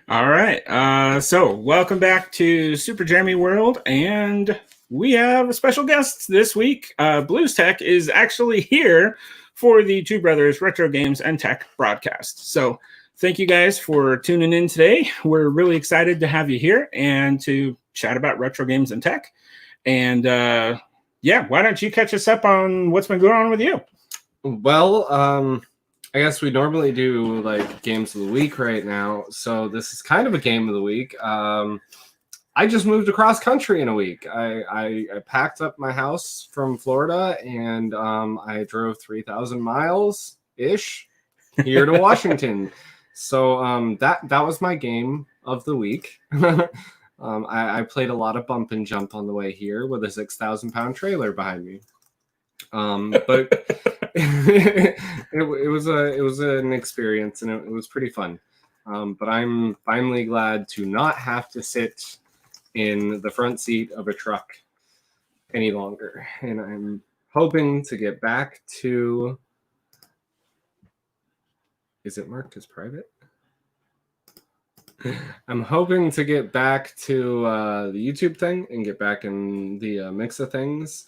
All right. So welcome back to Super Jeremy World, and we have a special guest this week. Blues Tech is actually here for the Two Brothers Retro Games and Tech broadcast. So thank you guys for tuning in today. We're really excited to have you here and to chat about retro games and tech. And yeah, why don't you catch us up on what's been going on with you? Well, I guess we normally do like games of the week right now, so this is kind of a game of the week. I just moved across country in a week. I packed up my house from Florida and I drove 3,000 miles ish here to Washington. So that was my game of the week. I played a lot of bump and jump on the way here with a 6,000-pound trailer behind me. But it was an experience and it was pretty fun. But I'm finally glad to not have to sit in the front seat of a truck any longer. And I'm hoping to get back to... Is it marked as private? I'm hoping to get back to the YouTube thing and get back in the mix of things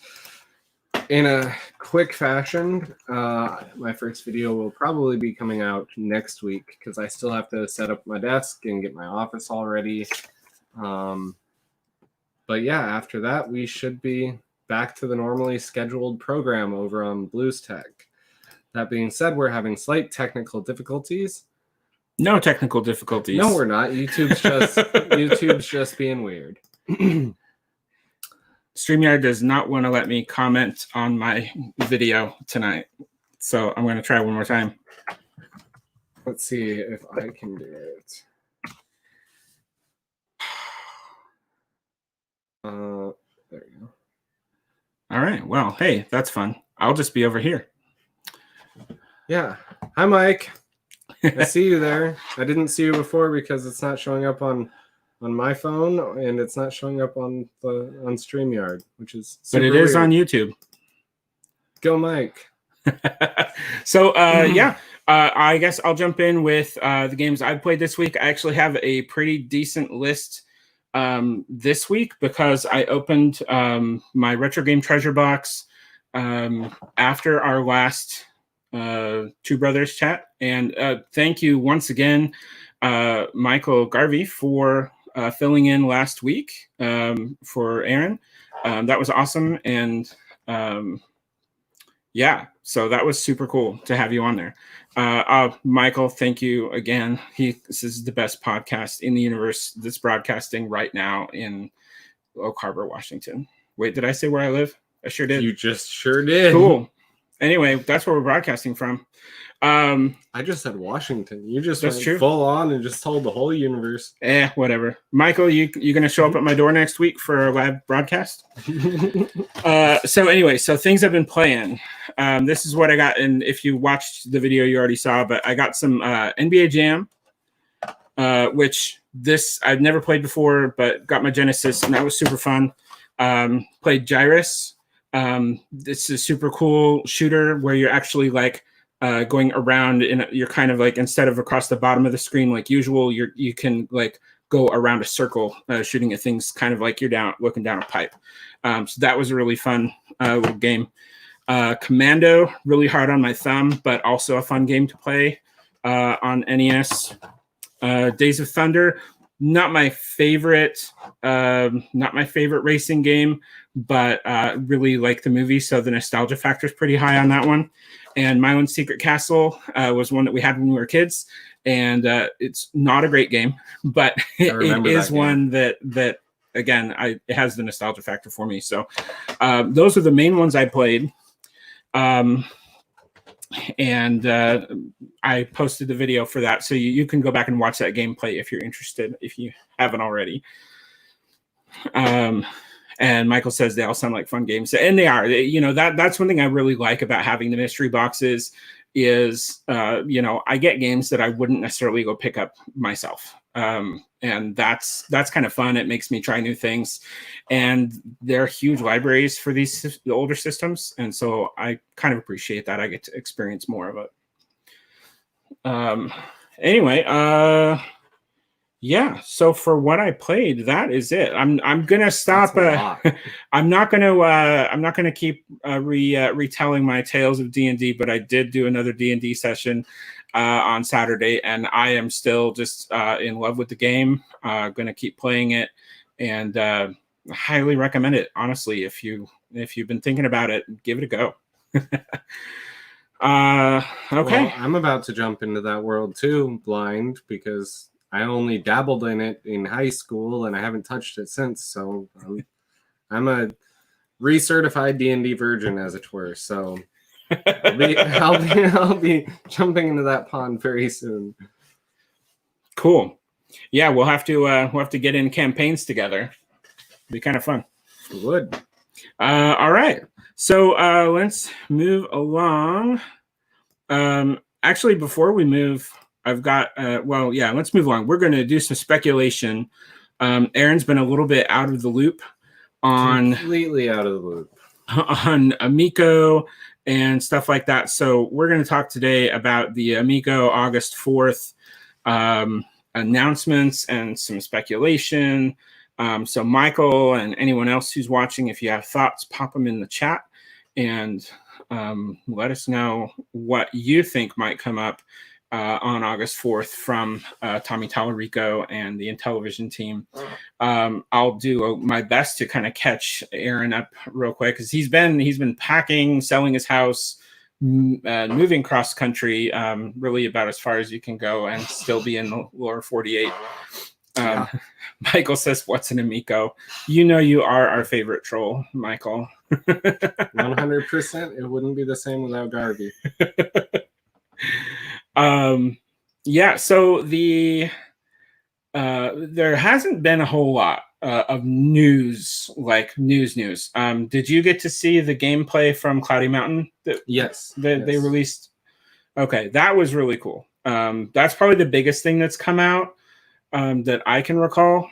in a quick fashion. My first video will probably be coming out next week because I still have to set up my desk and get my office all ready. But yeah, after that, we should be back to the normally scheduled program over on Blues Tech. That being said, we're having slight technical difficulties. No technical difficulties. No, we're not. YouTube's just being weird. StreamYard does not want to let me comment on my video tonight, so I'm going to try one more time. Let's see if I can do it. There you go. All right. Well, hey, that's fun. I'll just be over here. Yeah. Hi, Mike. I see you there. I didn't see you before because it's not showing up on my phone and it's not showing up on StreamYard, which is super but it is weird. on YouTube. Go, Mike. So yeah, I guess I'll jump in with the games I've played this week. I actually have a pretty decent list this week because I opened my retro game treasure box after our last Two Brothers chat, and thank you once again, Michael Garvey, for filling in last week for Aaron. That was awesome, and yeah, so that was super cool to have you on there. Michael, thank you again. This is the best podcast in the universe that's broadcasting right now in Oak Harbor, Washington. Wait, did I say where I live? I sure did. You just sure did. Cool. Anyway, that's where we're broadcasting from. I just said Washington. You just went full on and just told the whole universe. Whatever. Michael, you going to show up at my door next week for a live broadcast? So anyway, so things I've been playing. This is what I got, and if you watched the video, you already saw, but I got some NBA Jam, which this I've never played before, but got my Genesis, and that was super fun. Played Gyrus. This is a super cool shooter where you're actually like going around, and you're kind of like, instead of across the bottom of the screen like usual, you can like go around a circle shooting at things, kind of like you're looking down a pipe. So that was a really fun little game. Commando, really hard on my thumb, but also a fun game to play on NES. Days of Thunder, not my favorite racing game, but really like the movie, so the nostalgia factor is pretty high on that one. And Myland's Secret Castle was one that we had when we were kids, and it's not a great game, but it is one that again, it has the nostalgia factor for me. So those are the main ones I played. And I posted the video for that, so you can go back and watch that gameplay if you're interested, if you haven't already. And Michael says they all sound like fun games, and they are. That's one thing I really like about having the mystery boxes is I get games that I wouldn't necessarily go pick up myself. And that's kind of fun. It makes me try new things, and they're huge libraries for the older systems, and so I kind of appreciate that. I get to experience more of it. Um, anyway, yeah. So for what I played, that is it. I'm gonna stop. I'm not gonna keep retelling my tales of D&D, but I did do another D&D session on Saturday, and I am still just in love with the game. Gonna keep playing it, and highly recommend it. Honestly, if you've been thinking about it, give it a go. Okay. Well, I'm about to jump into that world too, blind, because I only dabbled in it in high school and I haven't touched it since. So I'm a recertified D&D virgin, as it were. So I'll be jumping into that pond very soon. Cool. Yeah, we'll have to get in campaigns together. It'd be kind of fun. It would. All right. So let's move along. Actually, before we move, I've got let's move along. We're going to do some speculation. Aaron's been a little bit out of the loop completely out of the loop on Amico and stuff like that. So we're going to talk today about the Amico August 4th announcements and some speculation. So Michael and anyone else who's watching, if you have thoughts, pop them in the chat and let us know what you think might come up on August 4th from Tommy Tallarico and the Intellivision team. I'll do my best to kind of catch Aaron up real quick because he's been packing, selling his house, moving cross country, really about as far as you can go and still be in the lower 48. Michael says, "What's an Amico?" You know you are our favorite troll, Michael. 100%. It wouldn't be the same without Garvey. Yeah. So there hasn't been a whole lot of news, like news. Did you get to see the gameplay from Cloudy Mountain? Yes. They released. Okay, that was really cool. That's probably the biggest thing that's come out that I can recall.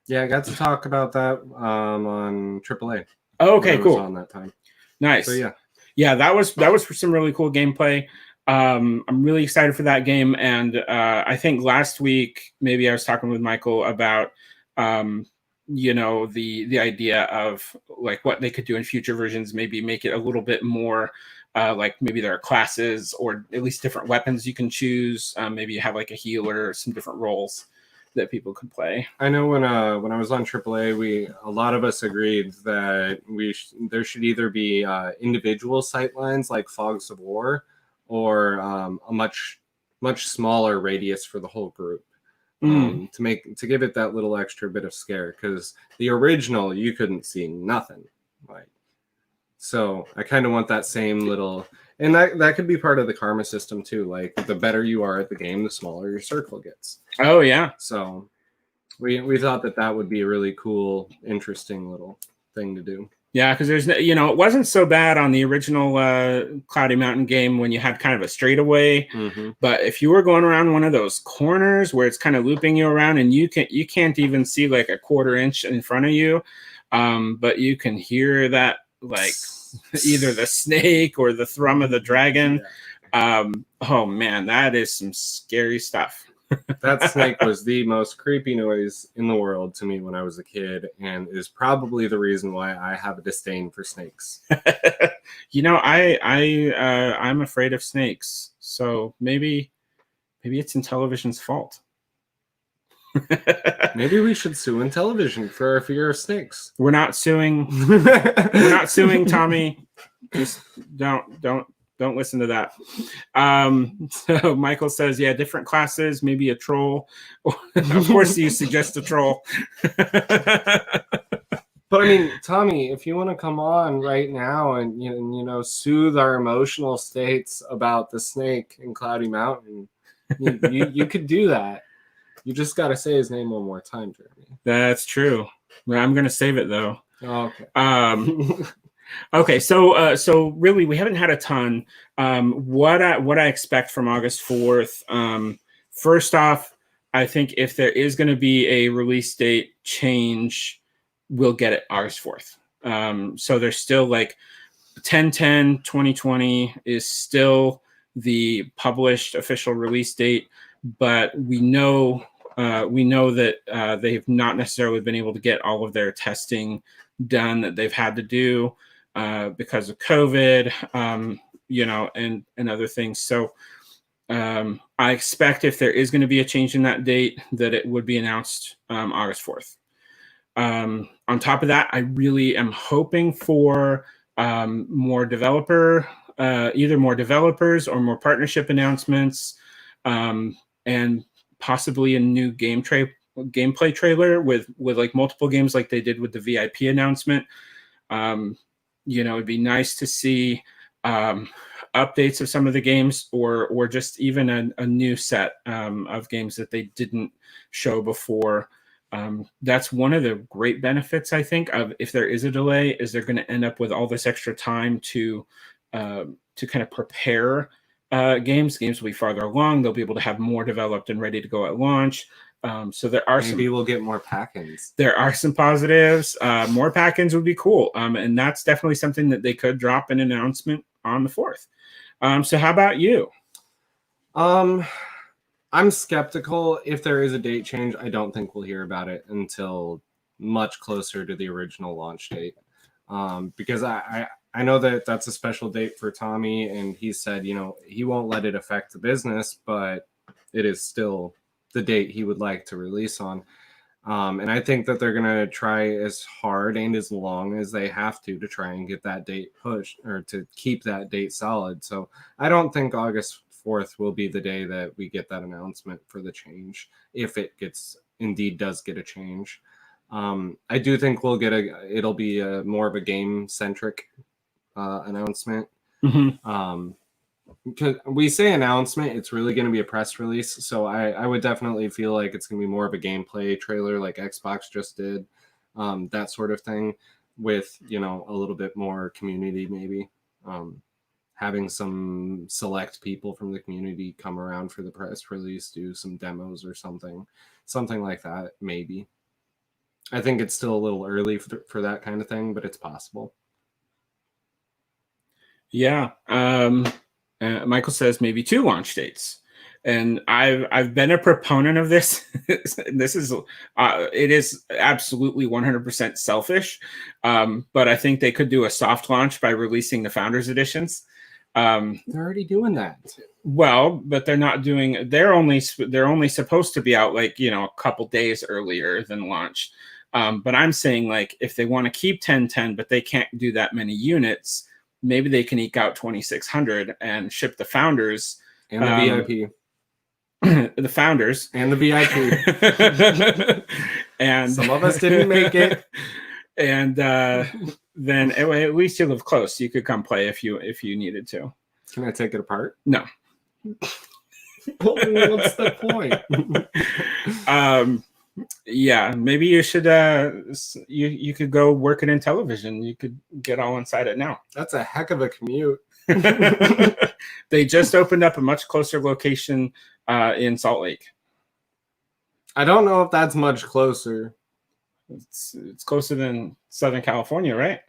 Yeah, I got to talk about that on AAA. Oh, okay, cool. On that time. Nice. So yeah, that was for some really cool gameplay. I'm really excited for that game, and I think last week maybe I was talking with Michael about the idea of like what they could do in future versions, maybe make it a little bit more like maybe there are classes or at least different weapons you can choose. Maybe you have like a healer, some different roles that people could play. I know when I was on AAA, a lot of us agreed that there should either be individual sightlines like Fogs of War, or a much smaller radius for the whole group, to give it that little extra bit of scare, because the original you couldn't see nothing, right? So I kind of want that same little, and that could be part of the karma system too. Like the better you are at the game, the smaller your circle gets. Oh yeah. So we thought that would be a really cool, interesting little thing to do. Yeah, because there's it wasn't so bad on the original Cloudy Mountain game when you had kind of a straightaway. Mm-hmm. But if you were going around one of those corners where it's kind of looping you around and you can't even see like a quarter inch in front of you, but you can hear that like either the snake or the thrum of the dragon. Yeah. Oh man, that is some scary stuff. That snake was the most creepy noise in the world to me when I was a kid, and is probably the reason why I have a disdain for snakes. I'm afraid of snakes, so maybe it's Intellivision's fault. Maybe we should sue Intellivision for our fear of snakes. We're not suing. We're not suing, Tommy. Just don't listen to that. So Michael says, yeah, different classes, maybe a troll. Of course, you suggest a troll. But I mean, Tommy, if you want to come on right now and soothe our emotional states about the snake in Cloudy Mountain, you could do that. You just got to say his name one more time, Jeremy. That's true. I'm going to save it though. Oh, okay. Okay, so really, we haven't had a ton. What I expect from August 4th. First off, I think if there is going to be a release date change, we'll get it August 4th. So there's still like 10/10/2020 is still the published official release date, but we know that they've not necessarily been able to get all of their testing done that they've had to do because of COVID, and other things. So I expect if there is going to be a change in that date, that it would be announced August 4th. On top of that, I really am hoping for more either more developers or more partnership announcements, and possibly a new gameplay trailer with like multiple games like they did with the VIP announcement. It'd be nice to see updates of some of the games, or just even a new set of games that they didn't show before. That's one of the great benefits, I think, of if there is a delay, is they're going to end up with all this extra time to kind of prepare games. Games will be farther along. They'll be able to have more developed and ready to go at launch. So there are maybe we'll get more pack-ins. There are some positives. More pack-ins would be cool. And that's definitely something that they could drop an announcement on the 4th. So how about you? I'm skeptical. If there is a date change, I don't think we'll hear about it until much closer to the original launch date. Because I know that that's a special date for Tommy, and he said, he won't let it affect the business, but it is still the date he would like to release on. And I think that they're going to try as hard and as long as they have to try and get that date pushed, or to keep that date solid. So I don't think August 4th will be the day that we get that announcement for the change, if it indeed does get a change. I do think it'll be more of a game centric announcement. Mm-hmm. Because we say announcement, it's really going to be a press release. So I would definitely feel like it's going to be more of a gameplay trailer, like Xbox just did, that sort of thing, with a little bit more community, maybe having some select people from the community come around for the press release, do some demos or something like that. Maybe. I think it's still a little early for that kind of thing, but it's possible. Yeah. Michael says maybe 2 launch dates, and I've been a proponent of this. This is it is absolutely 100% selfish, but I think they could do a soft launch by releasing the Founders Editions. They're already doing that. Well, but they're not doing. They're only supposed to be out like a couple days earlier than launch. But I'm saying, like, if they want to keep 1010, but they can't do that many units, maybe they can eke out 2,600 and ship the Founders and the VIP, the Founders and the VIP. And some of us didn't make it. And then at least you live close. You could come play if you needed to. Can I take it apart? No. What's the point? Yeah, maybe you should you could go work at Intellivision. You could get all inside it now. That's a heck of a commute. They just opened up a much closer location in Salt Lake. I don't know if that's much closer. It's closer than Southern California, right?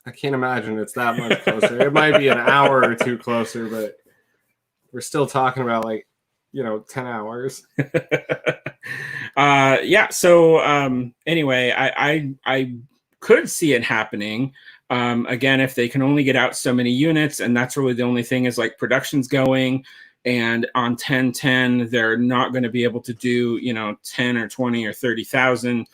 I can't imagine it's that much closer. It might be an hour or 2 closer, but we're still talking about 10 hours. Yeah. So anyway, I could see it happening. Again, if they can only get out so many units, and that's really the only thing, is like production's going, and on 1010 they're not going to be able to do 10 or 20 or 30,000.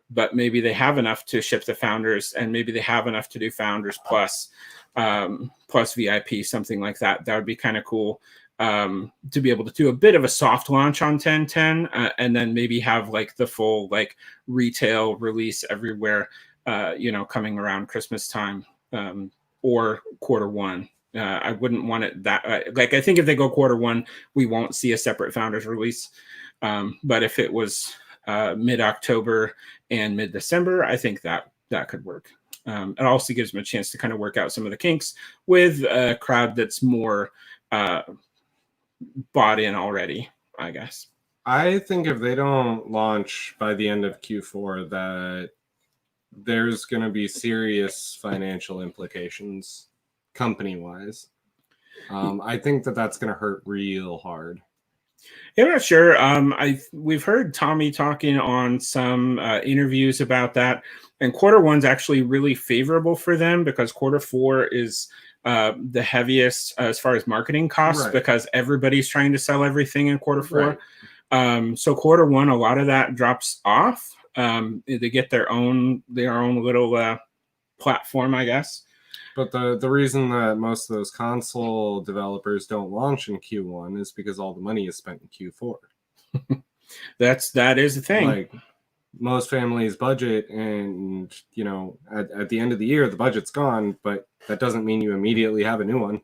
But maybe they have enough to ship the Founders, and maybe they have enough to do Founders plus VIP, something like that. That would be kind of cool. To be able to do a bit of a soft launch on 1010, and then maybe have like the full retail release everywhere, coming around Christmas time, or Q1. I wouldn't want it that I think if they go Q1, we won't see a separate Founders release. But if it was mid-October and mid-December, I think that could work. It also gives them a chance to kind of work out some of the kinks with a crowd that's more bought in already, I guess. I think if they don't launch by the end of Q4, that there's going to be serious financial implications company-wise. I think that's going to hurt real hard. Yeah, I'm not sure. We've heard Tommy talking on some interviews about that, and Q1's actually really favorable for them because Q4 is the heaviest as far as marketing costs because everybody's trying to sell everything in Q4. So Q1, a lot of that drops off. They get their own little platform, I guess. But the reason that most of those console developers don't launch in Q1 is because all the money is spent in Q4. That is the thing. Like most families budget, and you know, at the end of the year the budget's gone, but that doesn't mean you immediately have a new one.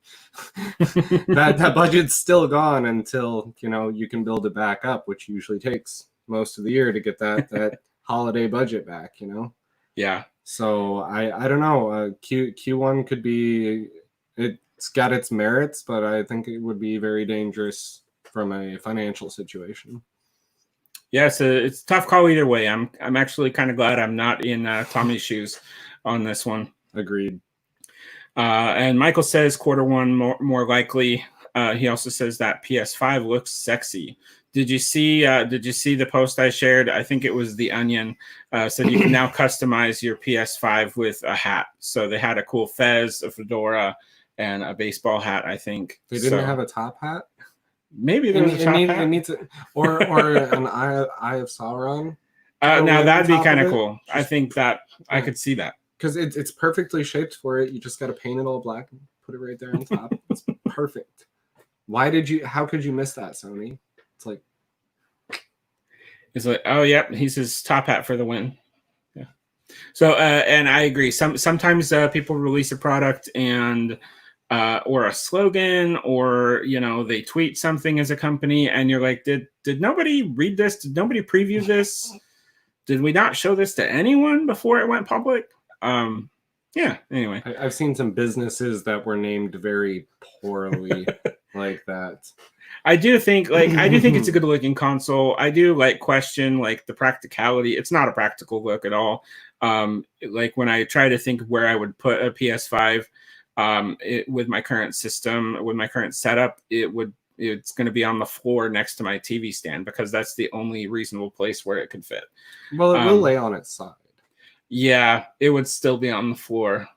that budget's still gone until, you know, you can build it back up, which usually takes most of the year to get that holiday budget back, you know. Yeah. So I don't know. Q1 could be, it's got its merits, but I think it would be very dangerous from a financial situation. Yeah, it's a tough call either way. I'm actually kind of glad I'm not in Tommy's shoes on this one. Agreed. And Michael says Q1 more likely. He also says that PS5 looks sexy. Did you see the post I shared? I think it was The Onion. Said you can now customize your PS5 with a hat. So they had a cool fez, a fedora, and a baseball hat, I think. They didn't have a top hat? Maybe there was a top hat. It needs or an eye of Sauron. Now that'd be kind of cool. I think that I could see that. Because it's perfectly shaped for it. You just got to paint it all black and put it right there on top. It's perfect. How could you miss that, Sony? It's like, oh yeah, he's his top hat for the win. Yeah. So and I agree. Sometimes people release a product and or a slogan, or you know, they tweet something as a company, and you're like, did nobody read this? Did nobody preview this? Did we not show this to anyone before it went public? Yeah. Anyway, I've seen some businesses that were named very poorly like that. I do think it's a good looking console. I do question the practicality. It's not a practical look at all. Like when I try to think of where I would put a PS5 with my current system, with my current setup, it's going to be on the floor next to my TV stand because that's the only reasonable place where it could fit. Well, it will lay on its side. Yeah, it would still be on the floor.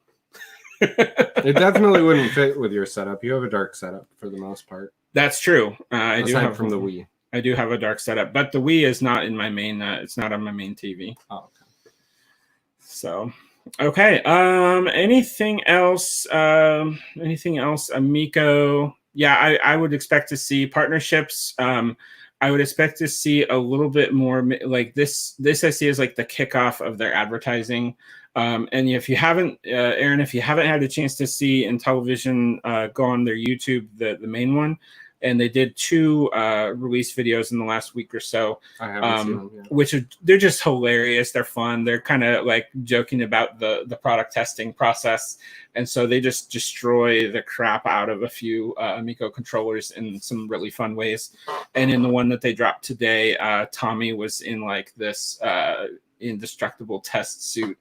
It definitely wouldn't fit with your setup. You have a dark setup for the most part. That's true. I do have from the Wii. I do have a dark setup, but the Wii is not in my main. It's not on my main TV. Oh, okay. So, okay. Anything else? Amico. Yeah, I would expect to see partnerships. I would expect to see a little bit more like this. This I see as like the kickoff of their advertising. And if you haven't, Aaron, if you haven't had a chance to see Intellivision, go on their YouTube, the main one, and they did 2 release videos in the last week or so. I haven't seen them yet. Which they're just hilarious. They're fun. They're kind of like joking about the product testing process, and so they just destroy the crap out of a few Amico controllers in some really fun ways. And in the one that they dropped today, Tommy was in like this indestructible test suit,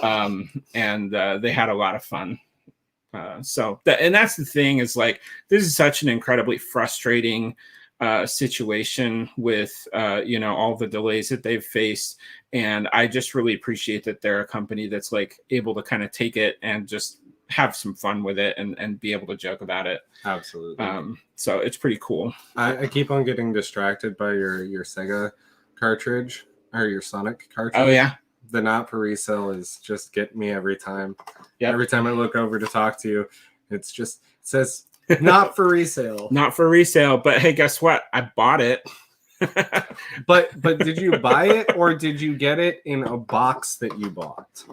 and they had a lot of fun. And that's the thing is like this is such an incredibly frustrating situation with all the delays that they've faced, and I just really appreciate that they're a company that's like able to kind of take it and just have some fun with it and be able to joke about it. Absolutely. So it's pretty cool. I keep on getting distracted by your Sega cartridge or your Sonic cartridge. Oh yeah. The not for resale is just getting me every time. Yep. Every time I look over to talk to you, it says not for resale. Not for resale, but hey, guess what? I bought it. But did you buy it or did you get it in a box that you bought?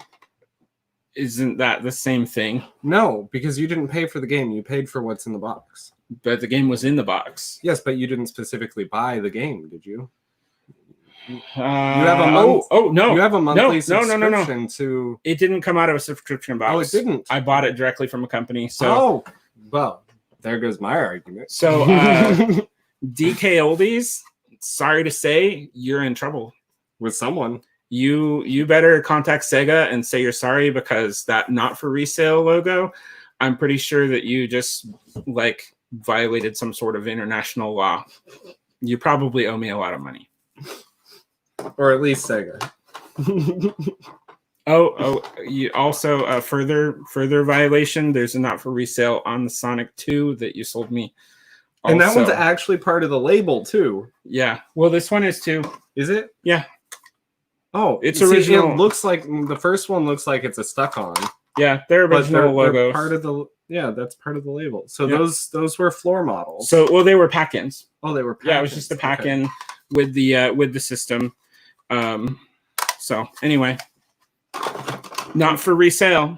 Isn't that the same thing? No, because you didn't pay for the game. You paid for what's in the box. But the game was in the box. Yes, but you didn't specifically buy the game, did you? You have a month. No! You have a monthly subscription to. It didn't come out of a subscription box. Oh, it didn't. I bought it directly from a company. So. Well, there goes my argument. So, DK Oldies, sorry to say, you're in trouble with someone. You better contact Sega and say you're sorry because that not for resale logo. I'm pretty sure that you just like violated some sort of international law. You probably owe me a lot of money. Or at least Sega. You also further violation. There's a not for resale on the Sonic 2 that you sold me. Also. And that one's actually part of the label too. Yeah. Well, this one is too. Is it? Yeah. Oh, it's original. It looks like the first one looks like it's a stuck-on. Yeah, they're original logos. They're part of the that's part of the label. So those were floor models. So they were pack-ins. Oh, they were pack-ins. Yeah, it was just a pack-in with the system. So anyway, not for resale.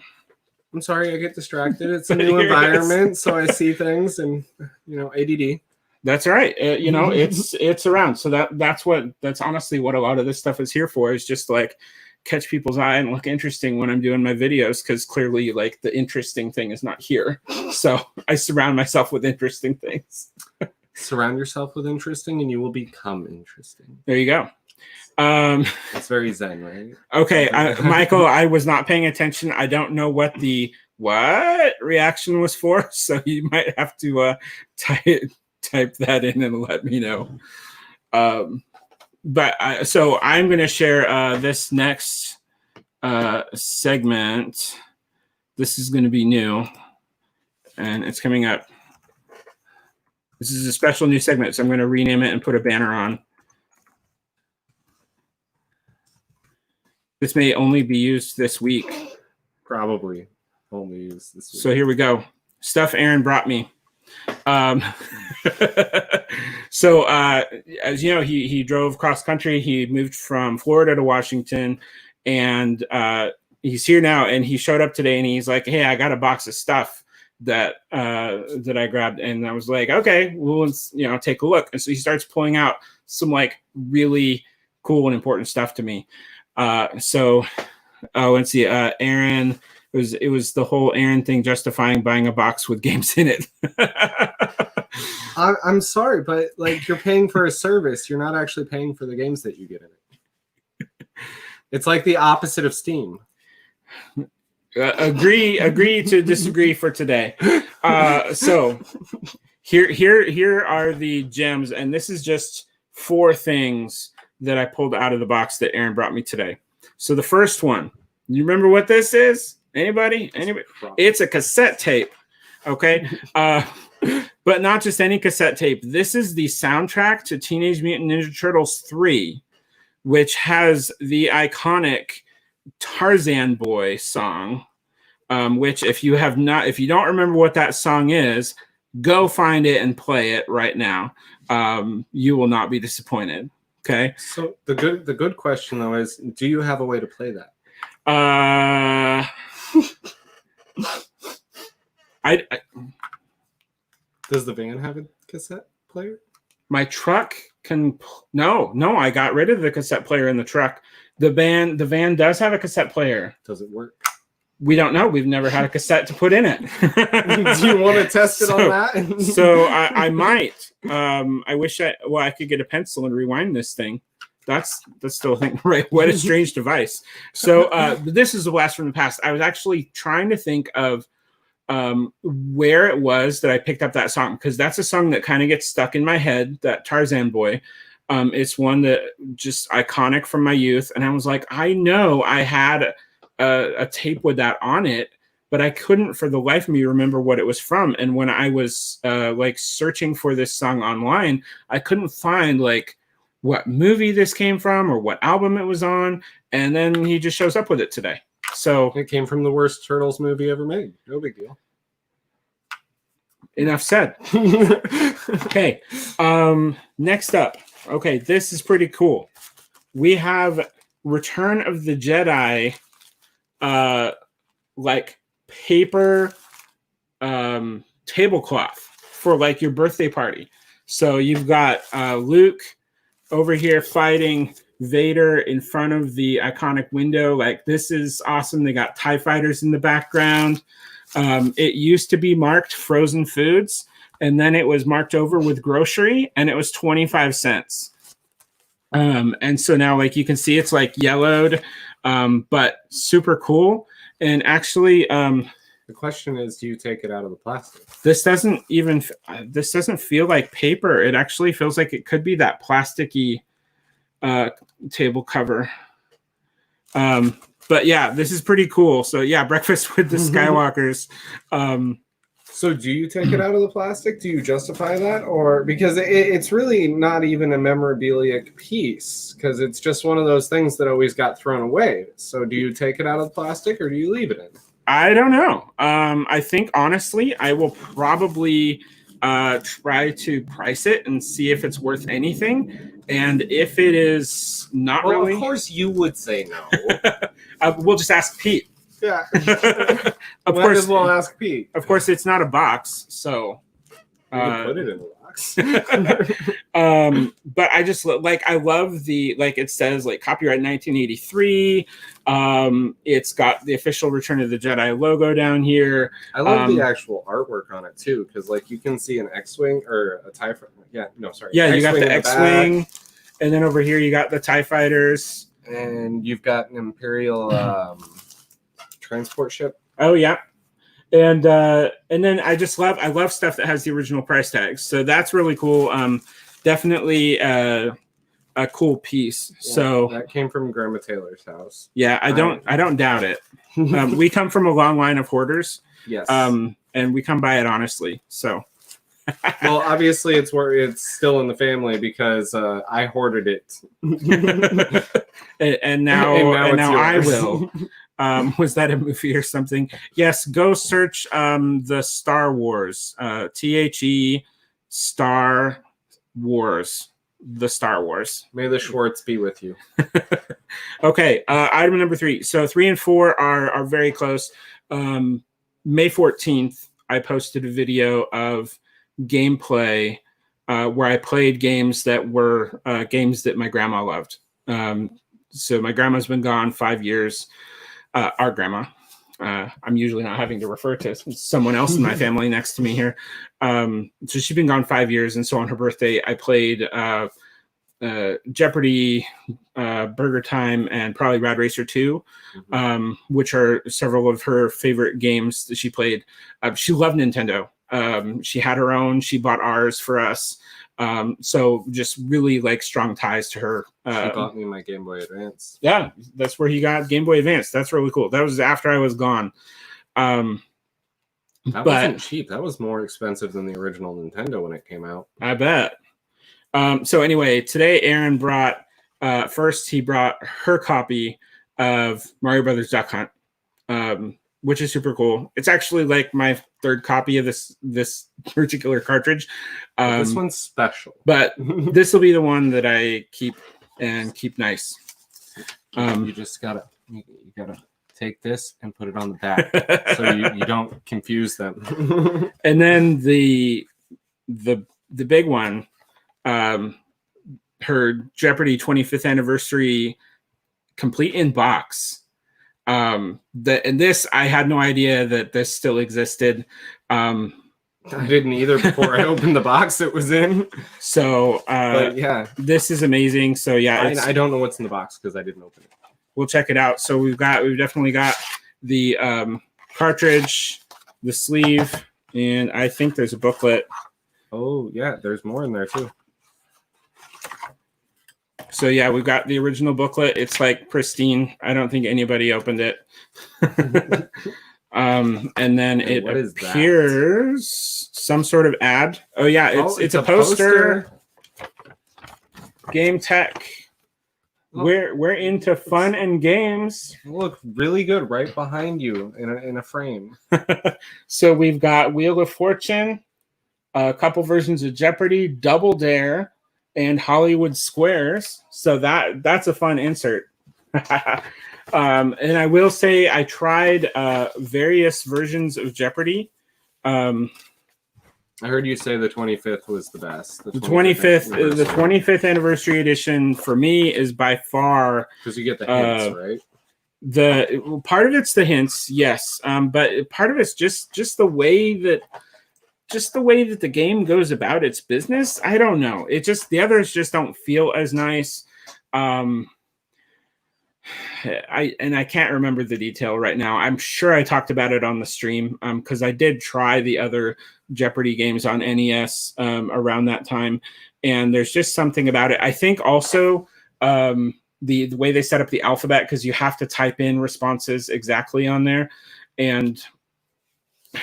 I'm sorry, I get distracted. It's a new environment, so I see things and ADD. That's right. It's around. So that's honestly what a lot of this stuff is here for, is just like catch people's eye and look interesting when I'm doing my videos, because clearly like the interesting thing is not here. So I surround myself with interesting things. Surround yourself with interesting and you will become interesting. There you go. It's very zen, right? Okay, Michael, I was not paying attention. I don't know what the reaction was for, so you might have to type that in and let me know. So I'm going to share this next segment. This is going to be new, and it's coming up. This is a special new segment, so I'm going to rename it and put a banner on. This may only be used this week. Probably only used this week. So here we go. Stuff Aaron brought me. So as you know, he drove cross country. He moved from Florida to Washington, and he's here now. And he showed up today, and he's like, "Hey, I got a box of stuff that I grabbed." And I was like, "Okay, well, let's take a look." And so he starts pulling out some like really cool and important stuff to me. Let's see, Aaron. It was the whole Aaron thing justifying buying a box with games in it. I'm sorry, but like you're paying for a service. You're not actually paying for the games that you get in it. It's like the opposite of Steam. Agree to disagree for today. So here are the gems, and this is just 4 things that I pulled out of the box that Aaron brought me today. So the first one, you remember what this is? Anybody? It's a cassette tape. Okay. But not just any cassette tape. This is the soundtrack to Teenage Mutant Ninja Turtles 3, which has the iconic Tarzan Boy song, which if you don't remember what that song is, go find it and play it right now. You will not be disappointed. Okay. So the good question though is, do you have a way to play that? Does the van have a cassette player? My truck can. No, I got rid of the cassette player in the truck. The van does have a cassette player. Does it work? We don't know. We've never had a cassette to put in it. Do you want to test it on that? So I might. I wish I could get a pencil and rewind this thing. That's still thing, right? What a strange device. So this is a blast from the past. I was actually trying to think of where it was that I picked up that song, because that's a song that kind of gets stuck in my head, that Tarzan Boy. It's one that just iconic from my youth, and I was like, I know I had a tape with that on it, but I couldn't for the life of me remember what it was from. And when I was like searching for this song online, I couldn't find like what movie this came from or what album it was on, and then he just shows up with it today. So it came from the worst Turtles movie ever made. No big deal. Enough said. Okay. Next up. Okay, this is pretty cool. We have Return of the Jedi, like paper tablecloth for like your birthday party. So you've got Luke over here fighting Vader in front of the iconic window. Like, this is awesome. They got TIE fighters in the background. It used to be marked frozen foods, and then it was marked over with grocery, and it was 25 cents. And so now, like, you can see it's like yellowed, but super cool. And actually, The question is, do you take it out of the plastic? This doesn't feel like paper. It actually feels like it could be that plasticky table cover. But yeah, this is pretty cool. So yeah, Breakfast with the Skywalkers. So do you take it out of the plastic? Do you justify that? Or because it's really not even a memorabilia piece, because it's just one of those things that always got thrown away. So do you take it out of the plastic or do you leave it in? I don't know. I think honestly, I will probably try to price it and see if it's worth anything. And if it is not really, of course you would say no. We'll just ask Pete. Yeah. Of course, as well ask Pete. Of course, it's not a box, so you can put it in a box. But I just I love it says copyright 1983. It's got the official Return of the Jedi logo down here. I love the actual artwork on it too, because you can see an X-wing or a TIE fighter. Yeah, no, sorry. Yeah, you got the X-wing, and then over here you got the TIE fighters, and you've got an Imperial transport ship. Oh yeah. And then I love stuff that has the original price tags. So that's really cool. Definitely a cool piece. Yeah, so that came from Grandma Taylor's house. Yeah, I don't doubt it. We come from a long line of hoarders. Yes. And we come by it honestly. So well, obviously it's still in the family because I hoarded it. and now I will. Was that a movie or something? Yes, go search the Star Wars. THE Star Wars. The Star Wars. May the Schwartz be with you. Okay, item number 3. So 3 and 4 are very close. May 14th, I posted a video of gameplay where I played games that were games that my grandma loved. So my grandma's been gone 5 years. Our grandma. I'm usually not having to refer to someone else in my family next to me here. So she's been gone 5 years, and so on her birthday, I played Jeopardy, Burger Time, and probably Rad Racer 2, which are several of her favorite games that she played. She loved Nintendo. She had her own. She bought ours for us. So just really strong ties to her. She bought me my Game Boy Advance. Yeah, that's where he got Game Boy Advance. That's really cool. That was after I was gone. That wasn't cheap. That was more expensive than the original Nintendo when it came out. I bet. So anyway, today Aaron brought first he brought her copy of Mario Brothers Duck Hunt, which is super cool. It's actually my third copy of this particular cartridge. This one's special, but this will be the one that I keep nice. You just gotta take this and put it on the back so you don't confuse them. And then the big one, her Jeopardy 25th anniversary complete in box. And this, I had no idea that this still existed. I didn't either before I opened the box it was in. So, but yeah, this is amazing. So yeah, I don't know what's in the box because I didn't open it. We'll check it out. So we've definitely got the cartridge, the sleeve, and I think there's a booklet. Oh yeah, there's more in there too. So yeah, we've got the original booklet. It's pristine. I don't think anybody opened it. And then it appears some sort of ad. Oh yeah, it's a poster. Game Tech. We're into fun and games. Look really good right behind you in a frame. So we've got Wheel of Fortune, a couple versions of Jeopardy, Double Dare, and Hollywood Squares. So that's a fun insert. And I will say I tried various versions of Jeopardy. I heard you say the 25th was the best. The 25th anniversary edition for me is by far, because you get the hints, right? The part of it's the hints, yes, but part of it's just the way that the game goes about its business. I don't know. The others just don't feel as nice. I can't remember the detail right now. I'm sure I talked about it on the stream because I did try the other Jeopardy games on NES around that time, and there's just something about it. I think also the way they set up the alphabet, because you have to type in responses exactly on there, and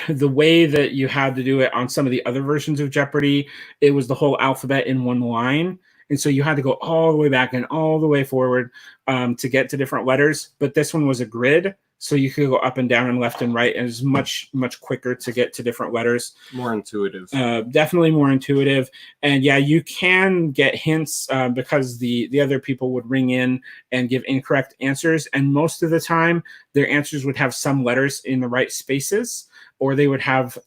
the way that you had to do it on some of the other versions of Jeopardy, it was the whole alphabet in one line. And so you had to go all the way back and all the way forward to get to different letters. But this one was a grid, so you could go up and down and left and right, and it was much, much quicker to get to different letters. More intuitive. Definitely more intuitive. And yeah, you can get hints because the other people would ring in and give incorrect answers. And most of the time, their answers would have some letters in the right spaces, or they would have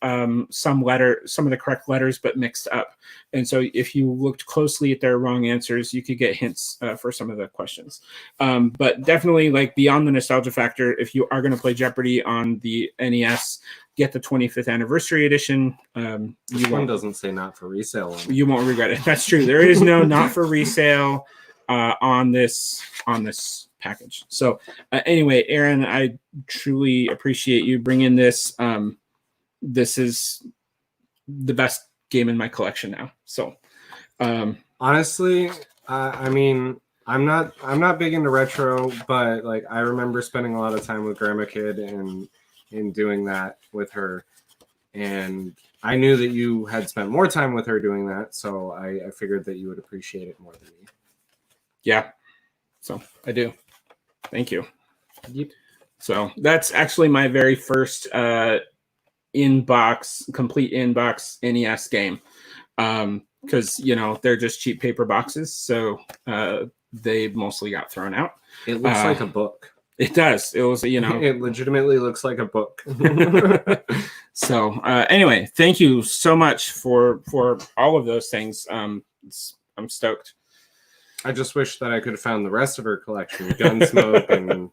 some of the correct letters, but mixed up. And so if you looked closely at their wrong answers, you could get hints for some of the questions. But definitely, like, beyond the nostalgia factor, if you are going to play Jeopardy on the NES, get the 25th anniversary edition. This one doesn't say not for resale. You won't regret it. That's true. There is no not for resale on this package. So anyway, Aaron, I truly appreciate you bringing this. This is the best game in my collection now. So honestly, I mean, I'm not big into retro, but like I remember spending a lot of time with Grandma Kid and doing that with her, and I knew that you had spent more time with her doing that, so I figured that you would appreciate it more than me. Yeah, so I do. Thank you. Yep. So that's actually my very first complete inbox NES game, because they're just cheap paper boxes, so they mostly got thrown out. It looks like a book. It does. It was it legitimately looks like a book. So anyway, thank you so much for all of those things. I'm stoked. I just wish that I could have found the rest of her collection, Gunsmoke and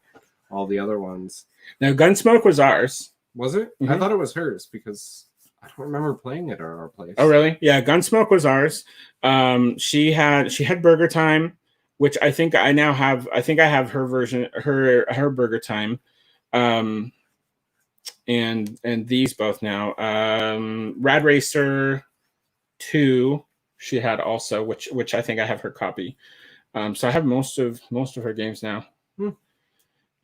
all the other ones. Now, Gunsmoke was ours. Was it? Mm-hmm. I thought it was hers because I don't remember playing it at our place. Oh, really? Yeah, Gunsmoke was ours. She had Burger Time, which I think I now have. I think I have her version, her Burger Time, and these both now. Rad Racer 2, she had also, which I think I have her copy. So I have most of her games now.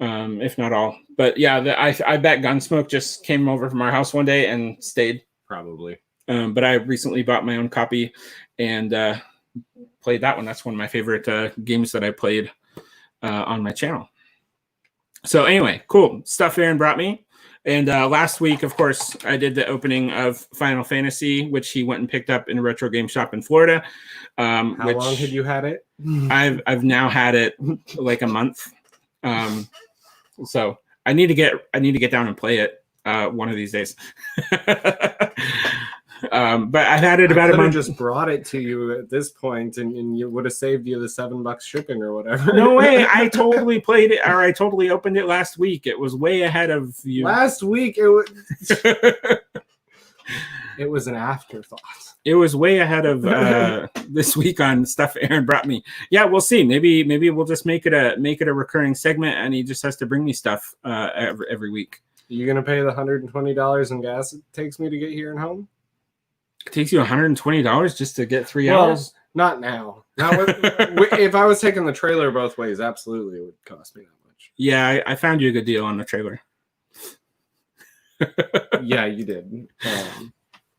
If not all. But yeah, I bet Gunsmoke just came over from our house one day and stayed. Probably. But I recently bought my own copy and played that one. That's one of my favorite games that I played on my channel. So anyway, cool stuff Aaron brought me. And last week, of course, I did the opening of Final Fantasy, which he went and picked up in a retro game shop in Florida. How long had you had it? I've now had it like a month. So I need to get down and play it one of these days. But I've had it about a month. Just brought it to you at this point, and you would have saved you the $7 shipping or whatever. No way! I totally played it, or I totally opened it last week. It was way ahead of you. Last week, it was. It was an afterthought. It was way ahead of this week on stuff Aaron brought me. Yeah, we'll see. Maybe we'll just make it a recurring segment, and he just has to bring me stuff every week. You gonna pay the $120 in gas it takes me to get here and home? It takes you $120 just to get 3 hours? Not now. If I was taking the trailer both ways, absolutely it would cost me that much. Yeah, I found you a good deal on the trailer. Yeah, you did.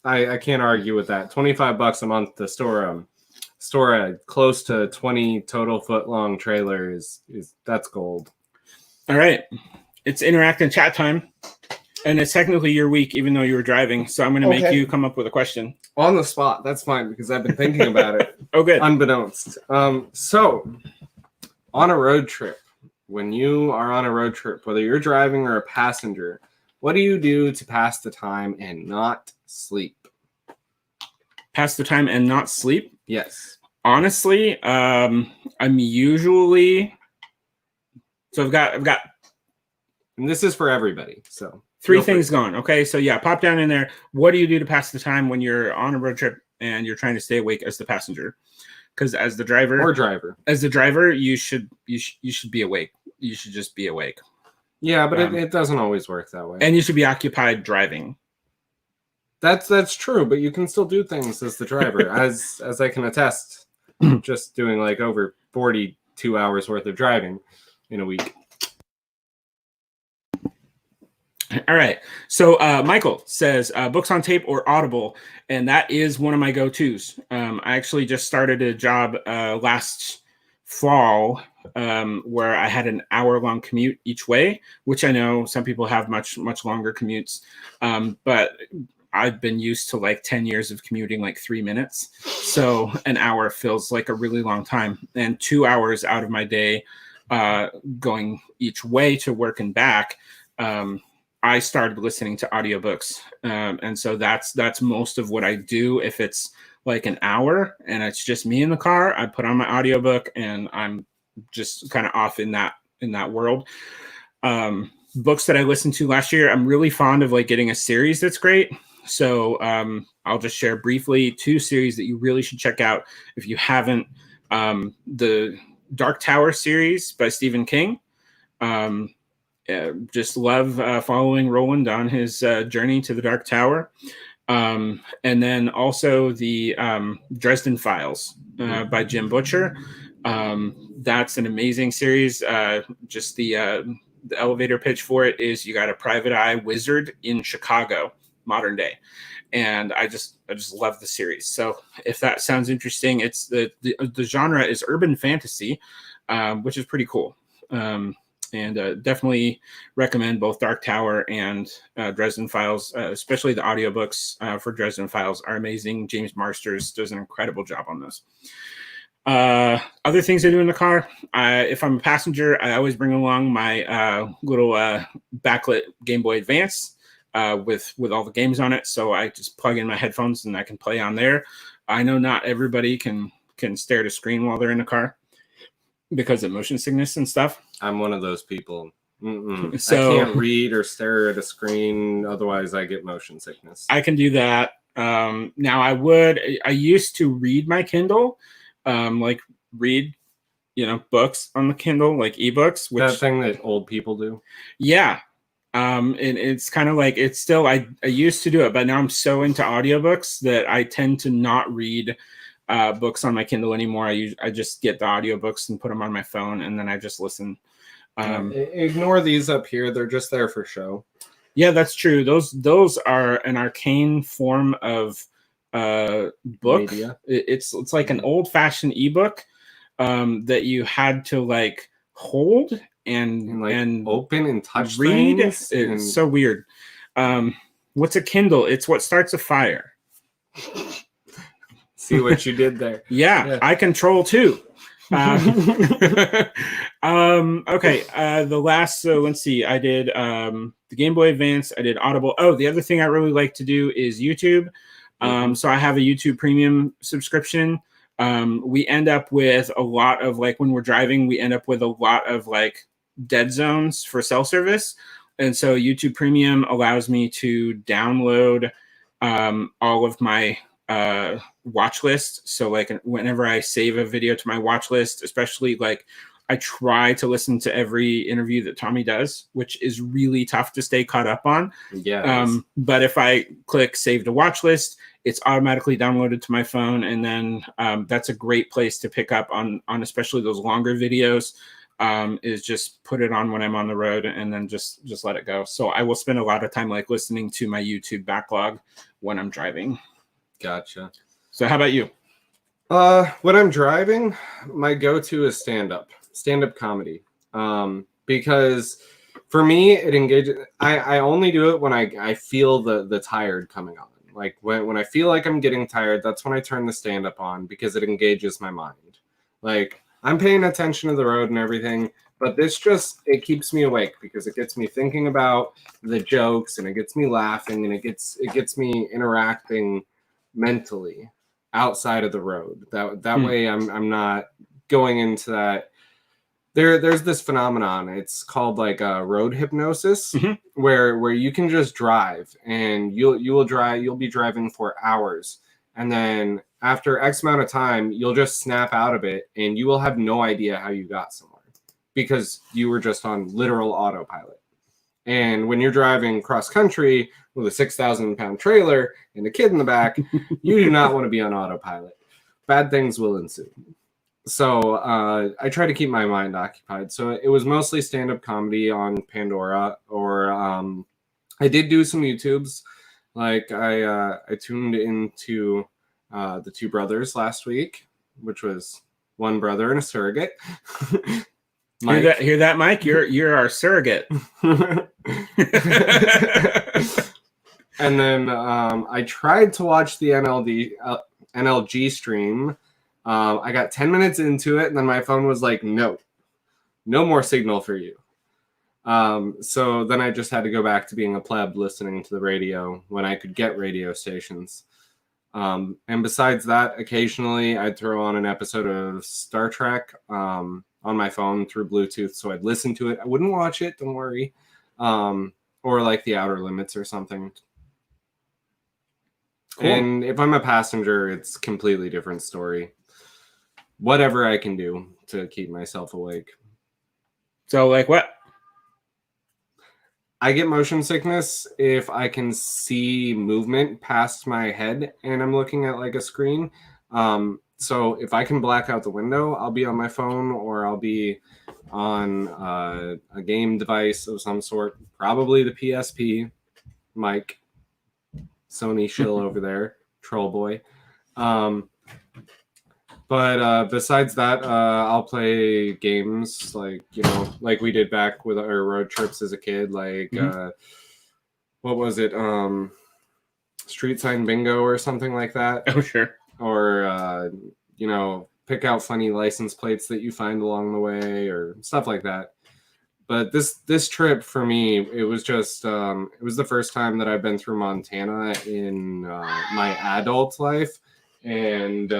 I can't argue with that. $25 a month to store a close to 20 total foot long trailer is that's gold. All right. It's interactive chat time. And it's technically your week, even though you were driving. So I'm going to make you come up with a question. On the spot. That's fine, because I've been thinking about it. Oh, good. Unbeknownst. So, on a road trip, when you are on a road trip, whether you're driving or a passenger, what do you do to pass the time and not sleep? Pass the time and not sleep? Yes. Honestly, I'm usually... So I've got... And this is for everybody, so... 3 things going. Okay, so yeah, pop down in there. What do you do to pass the time when you're on a road trip and you're trying to stay awake as the passenger? because as the driver, you should be awake. You should just be awake. Yeah, but it doesn't always work that way. And you should be occupied driving. That's true, but you can still do things as the driver, as I can attest. Just doing like over 42 hours worth of driving in a week. All right. So Michael says books on tape or Audible, and that is one of my go-tos. I actually just started a job last fall where I had an hour-long commute each way, which I know some people have much longer commutes, but I've been used to like 10 years of commuting like 3 minutes. So an hour feels like a really long time, and 2 hours out of my day going each way to work and back. I started listening to audiobooks. And so that's most of what I do. If it's like an hour and it's just me in the car, I put on my audiobook and I'm just kind of off in that world. Books that I listened to last year, I'm really fond of like getting a series that's great. So I'll just share briefly 2 series that you really should check out if you haven't. The Dark Tower series by Stephen King. Just love following Roland on his journey to the Dark Tower. And then also the Dresden Files by Jim Butcher. That's an amazing series. Just the elevator pitch for it is you got a private eye wizard in Chicago, modern day. And I just love the series. So if that sounds interesting, it's the genre is urban fantasy, which is pretty cool. And definitely recommend both Dark Tower and Dresden Files, especially the audiobooks for Dresden Files are amazing. James Marsters does an incredible job on those. Other things I do in the car, if I'm a passenger, I always bring along my little backlit Game Boy Advance with all the games on it. So I just plug in my headphones and I can play on there. I know not everybody can stare at a screen while they're in the car because of motion sickness and stuff. I'm one of those people. So I can't read or stare at a screen. Otherwise, I get motion sickness. I can do that. Now I used to read my Kindle, like read, books on the Kindle, like ebooks. That thing that old people do. Yeah. And it's kind of like, it's still, I used to do it, but now I'm so into audiobooks that I tend to not read books on my Kindle anymore. I just get the audiobooks and put them on my phone, and then I just listen. Ignore these up here. They're just there for show. Yeah, that's true. Those are an arcane form of book. Media. It's like an old-fashioned ebook that you had to like hold and open and touch read. It's so weird. What's a Kindle? It's what starts a fire. See what you did there. Yeah. I control too. Okay. The last, so let's see. I did the Game Boy Advance. I did Audible. Oh, the other thing I really like to do is YouTube. So I have a YouTube Premium subscription. We end up with a lot of like when we're driving, we end up with a lot of like dead zones for cell service. And so YouTube Premium allows me to download all of my watch list. So like whenever I save a video to my watch list, especially like I try to listen to every interview that Tommy does, which is really tough to stay caught up on. Yeah. But if I click save to watch list, it's automatically downloaded to my phone. And then that's a great place to pick up on especially those longer videos, is just put it on when I'm on the road and then just let it go. So I will spend a lot of time like listening to my YouTube backlog when I'm driving. Gotcha. So how about you? When I'm driving, my go-to is stand-up comedy. Because for me, it engages. I only do it when I feel the tired coming on. Like when I feel like I'm getting tired, that's when I turn the stand-up on because it engages my mind. Like I'm paying attention to the road and everything, but it keeps me awake because it gets me thinking about the jokes and it gets me laughing and it gets me interacting mentally outside of the road. That way I'm not going into that. There's this phenomenon. It's called like road hypnosis, where you can just drive and you'll be driving for hours, and then after X amount of time, you'll just snap out of it and you will have no idea how you got somewhere because you were just on literal autopilot. And when you're driving cross country with a 6,000-pound trailer and a kid in the back, you do not want to be on autopilot. Bad things will ensue. So I try to keep my mind occupied. So it was mostly stand-up comedy on Pandora, or I did do some YouTubes. Like I tuned into the Two Brothers last week, which was one brother and a surrogate. Hear that, Mike? You're our surrogate. And then I tried to watch the NLG stream. I got 10 minutes into it, and then my phone was like, no more signal for you. So then I just had to go back to being a pleb listening to the radio when I could get radio stations. And besides that, occasionally I'd throw on an episode of Star Trek on my phone through Bluetooth, so I'd listen to it. I wouldn't watch it, don't worry. Or like The Outer Limits or something. Cool. And if I'm a passenger, it's a completely different story. Whatever I can do to keep myself awake. So like what? I get motion sickness if I can see movement past my head and I'm looking at like a screen. So if I can black out the window, I'll be on my phone or I'll be on a game device of some sort, probably the PSP. Mike, Sony shill over there, troll boy. But besides that, I'll play games like we did back with our road trips as a kid. Like what was it? Street Sign Bingo or something like that. Oh sure. Or pick out funny license plates that you find along the way or stuff like that. But this trip for me, it was just it was the first time that I've been through Montana in my adult life, and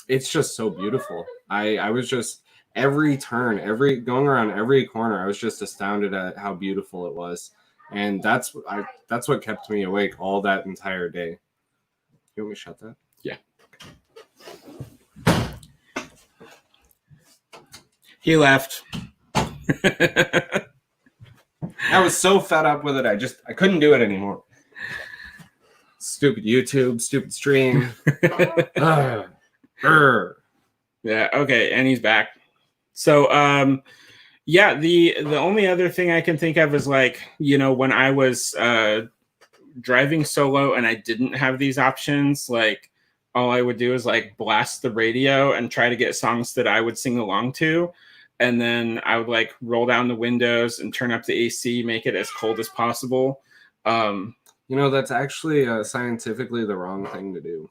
it's just so beautiful. I was just every turn, going around every corner, I was just astounded at how beautiful it was, and that's what kept me awake all that entire day. You want me to shut that? Yeah. He left. I was so fed up with it. I couldn't do it anymore. Stupid YouTube, stupid stream. Yeah, okay, and he's back. So yeah, the only other thing I can think of is like, when I was driving solo and I didn't have these options, like all I would do is like blast the radio and try to get songs that I would sing along to. And then I would like roll down the windows and turn up the AC, make it as cold as possible. That's actually scientifically the wrong thing to do.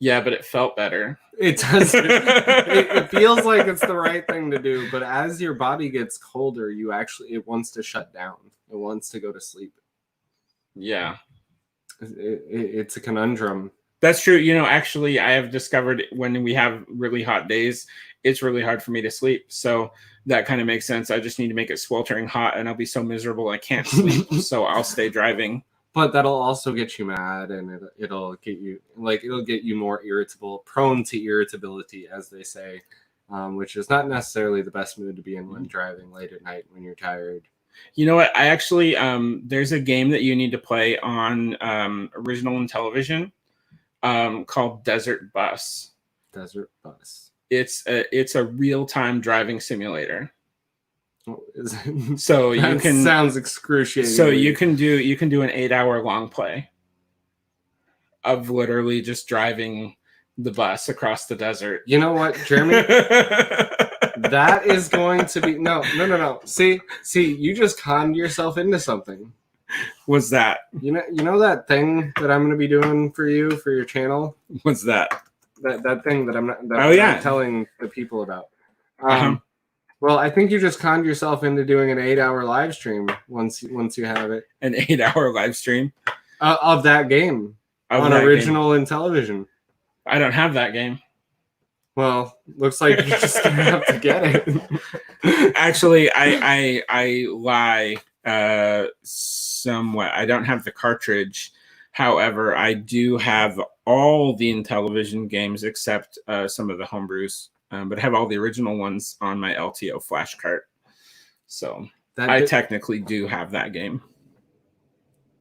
Yeah, but it felt better. It does. It feels like it's the right thing to do, but as your body gets colder, it wants to shut down. It wants to go to sleep. Yeah. It's a conundrum. That's true. Actually, I have discovered when we have really hot days, it's really hard for me to sleep. So that kind of makes sense. I just need to make it sweltering hot and I'll be so miserable I can't sleep. So I'll stay driving. But that'll also get you mad, and it'll get you more irritable, prone to irritability, as they say, which is not necessarily the best mood to be in when driving late at night when you're tired. You know what? I actually there's a game that you need to play on original Intellivision called Desert Bus. Desert Bus. It's a real-time driving simulator. Oh, is it? So you can sounds excruciating. So you can do an 8-hour long play of literally just driving the bus across the desert. You know what, Jeremy? That is going to be no. See, you just conned yourself into something. What's that? You know that thing that I'm going to be doing for you for your channel? What's that? That thing that I'm not telling the people about. Well, I think you just conned yourself into doing an 8-hour live stream once you have it. An 8-hour live stream of that game on original Intellivision. I don't have that game. Well, looks like you're just gonna have to get it. Actually, I lie somewhat. I don't have the cartridge. However, I do have all the Intellivision games except some of the homebrews, but I have all the original ones on my LTO flash cart. So I technically do have that game.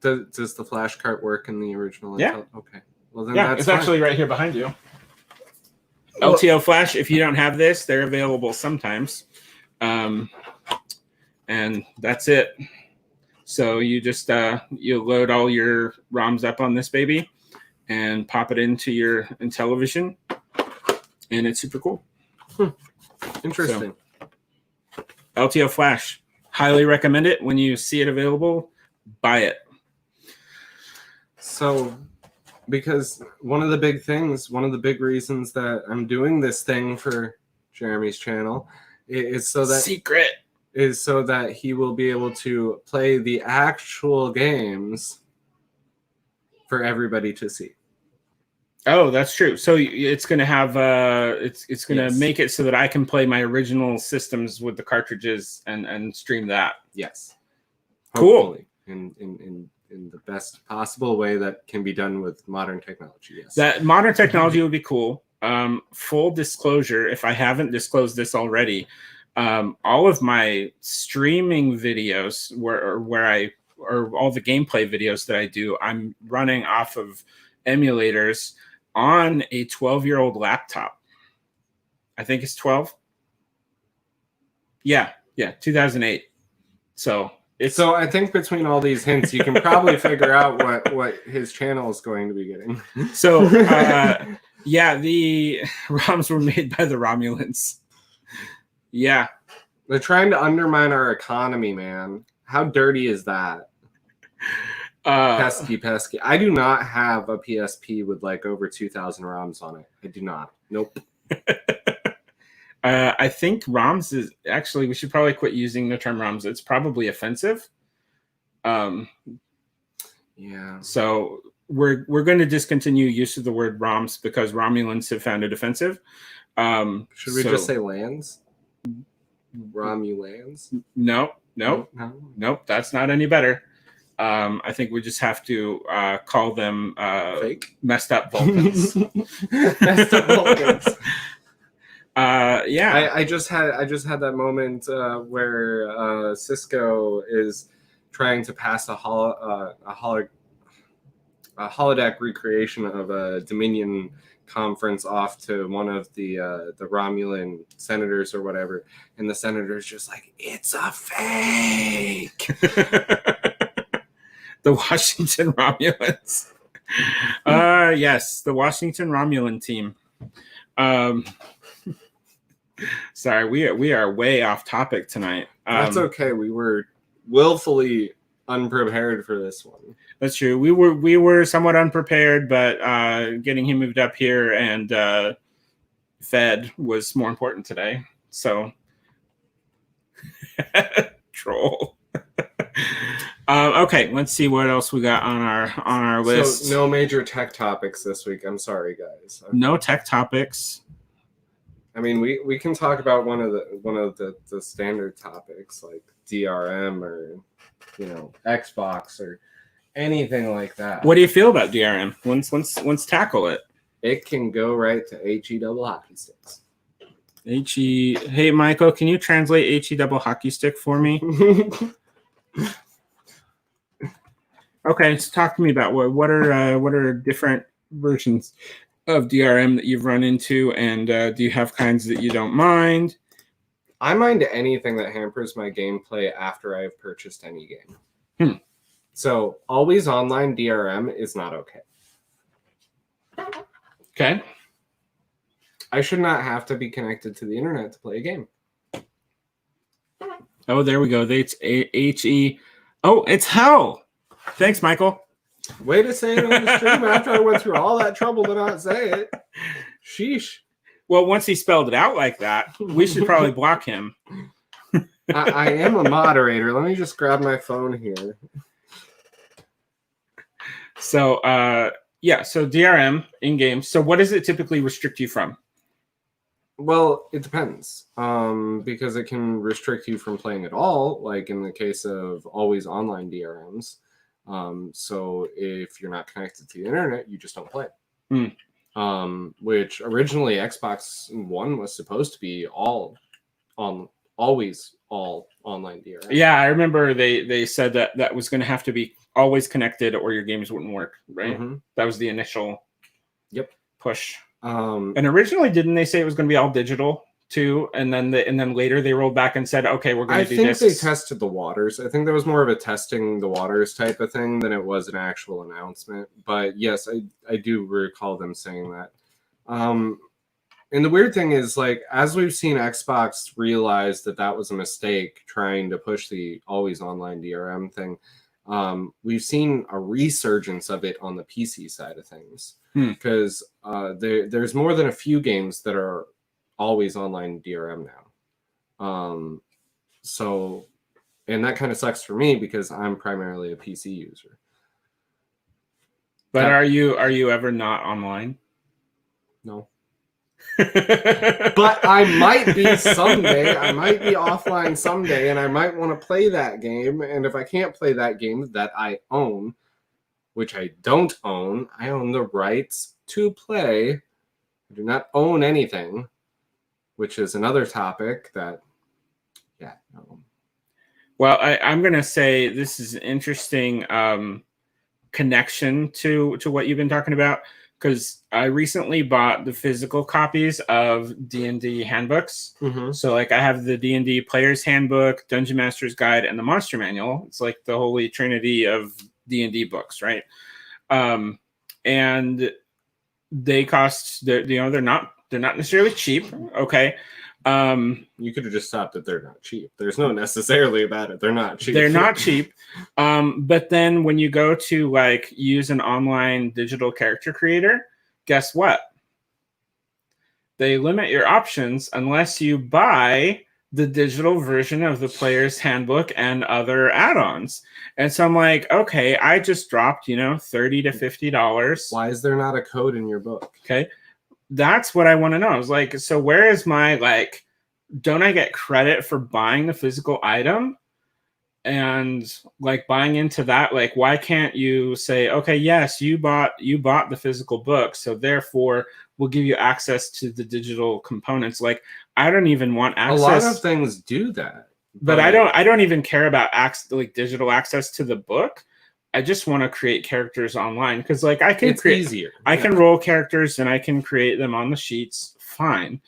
Does the flash cart work in the original? Yeah. Okay. Well, then yeah, that's it's fine. actually right here behind you. Well, LTO flash. If you don't have this, they're available sometimes, and that's it. So you just you load all your ROMs up on this baby and pop it into your Intellivision, and it's super cool. Interesting. So, LTO Flash, highly recommend it. When you see it available, buy it. So, because one of the big reasons that I'm doing this thing for Jeremy's channel is so that he will be able to play the actual games for everybody to see. Oh, that's true. So it's going to have it's going to make it so that I can play my original systems with the cartridges and stream that. Yes. Cool. Hopefully, in the best possible way that can be done with modern technology. Yes. That modern technology would be cool. Full disclosure, if I haven't disclosed this already, all of my streaming videos or all the gameplay videos that I do, I'm running off of emulators on a 12-year-old laptop. I think it's 12. Yeah, 2008. So I think between all these hints, you can probably figure out what his channel is going to be getting. So yeah, the ROMs were made by the Romulans. Yeah. They're trying to undermine our economy, man. How dirty is that? Pesky. I do not have a PSP with like over 2,000 ROMs on it. I do not. Nope. I think ROMs is actually, we should probably quit using the term ROMs. It's probably offensive. Yeah. So we're going to discontinue use of the word ROMs because Romulans have found it offensive. Should we just say lands? Romulans? Nope. That's not any better. I think we just have to call them fake, messed up Vulcans. Messed up Vulcans. Yeah. I just had that moment where Cisco is trying to pass a holodeck recreation of a Dominion conference off to one of the Romulan senators or whatever, and the senator's just like, it's a fake. The Washington Romulans. Yes, the Washington Romulan team. Sorry, we are way off topic tonight. That's okay. We were willfully unprepared for this one. That's true. We were somewhat unprepared, but getting him moved up here and fed was more important today. So troll. Okay, let's see what else we got on our list. So no major tech topics this week. I'm sorry, guys. No tech topics. I mean, we can talk about one of the standard topics like DRM or Xbox or anything like that. What do you feel about DRM? Let's tackle it. It can go right to HE double hockey sticks. HE. Hey, Michael, can you translate HE double hockey stick for me? Okay, so talk to me about what are different versions of DRM that you've run into, and do you have kinds that you don't mind? I mind anything that hampers my gameplay after I've purchased any game. So always online DRM is not okay. Okay. I should not have to be connected to the internet to play a game. Oh, there we go. It's HE. Oh, it's hell. Thanks, Michael. Way to say it on the stream after I went through all that trouble to not say it. Sheesh. Well, once he spelled it out like that, we should probably block him. I am a moderator. Let me just grab my phone here. So, so DRM in games. So what does it typically restrict you from? Well, it depends. Because it can restrict you from playing at all, like in the case of always online DRMs. So if you're not connected to the internet, you just don't play. Which originally Xbox One was supposed to be always all online DRM. Yeah, I remember they said that was going to have to be always connected or your games wouldn't work, right? That was the initial push. And originally, didn't they say it was going to be all digital too? And then later they rolled back and said, okay, we're going to do this. I think they tested the waters. I think there was more of a testing the waters type of thing than it was an actual announcement. But yes, I do recall them saying that. And the weird thing is, like, as we've seen Xbox realize that was a mistake trying to push the always online DRM thing, we've seen a resurgence of it on the PC side of things. Because there's more than a few games that are always online DRM now. So, and that kind of sucks for me because I'm primarily a PC user. But are you ever not online? No. But I might be someday. I might be offline someday, and I might want to play that game. And if I can't play that game that I own, which I don't own, I own the rights to play. I do not own anything, which is another topic that, Well, I'm going to say this is an interesting connection to what you've been talking about, because I recently bought the physical copies of D&D handbooks. So like I have the D&D Player's Handbook, Dungeon Master's Guide, and the Monster Manual. It's like the holy trinity of D&D books, right? And they cost, they're not necessarily cheap. Okay. You could have just thought that they're not cheap. There's no necessarily about it. They're not cheap. They're not cheap. But then when you go to like use an online digital character creator, guess what? They limit your options unless you buy the digital version of the Player's Handbook and other add-ons. And so I'm like, okay, I just dropped, $30 to $50. Why is there not a code in your book? Okay. That's what I want to know. I was like, so where is my, don't I get credit for buying the physical item? And like buying into that, like, why can't you say, okay, yes, you bought the physical book, so therefore we'll give you access to the digital components. Like, I don't even want access. A lot of things do that. But I don't even care about digital access to the book. I just want to create characters online because like I can easier. I can roll characters and I can create them on the sheets. Fine.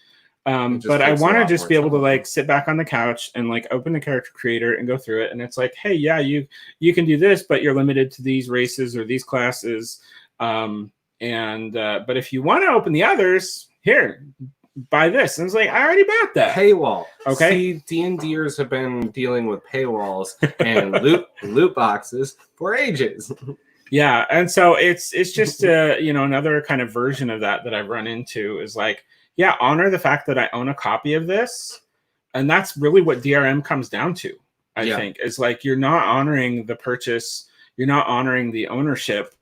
But I want to just be able to like sit back on the couch and like open the character creator and go through it. And it's like, hey, yeah, you can do this, but you're limited to these races or these classes. But if you want to open the others, here, buy this. And it's like, I already bought that. Paywall. Okay. See, D&Ders have been dealing with paywalls and loot boxes for ages. Yeah. And so it's just another kind of version of that I've run into is like, yeah, honor the fact that I own a copy of this. And that's really what DRM comes down to, I think. It's like you're not honoring the purchase. You're not honoring the ownership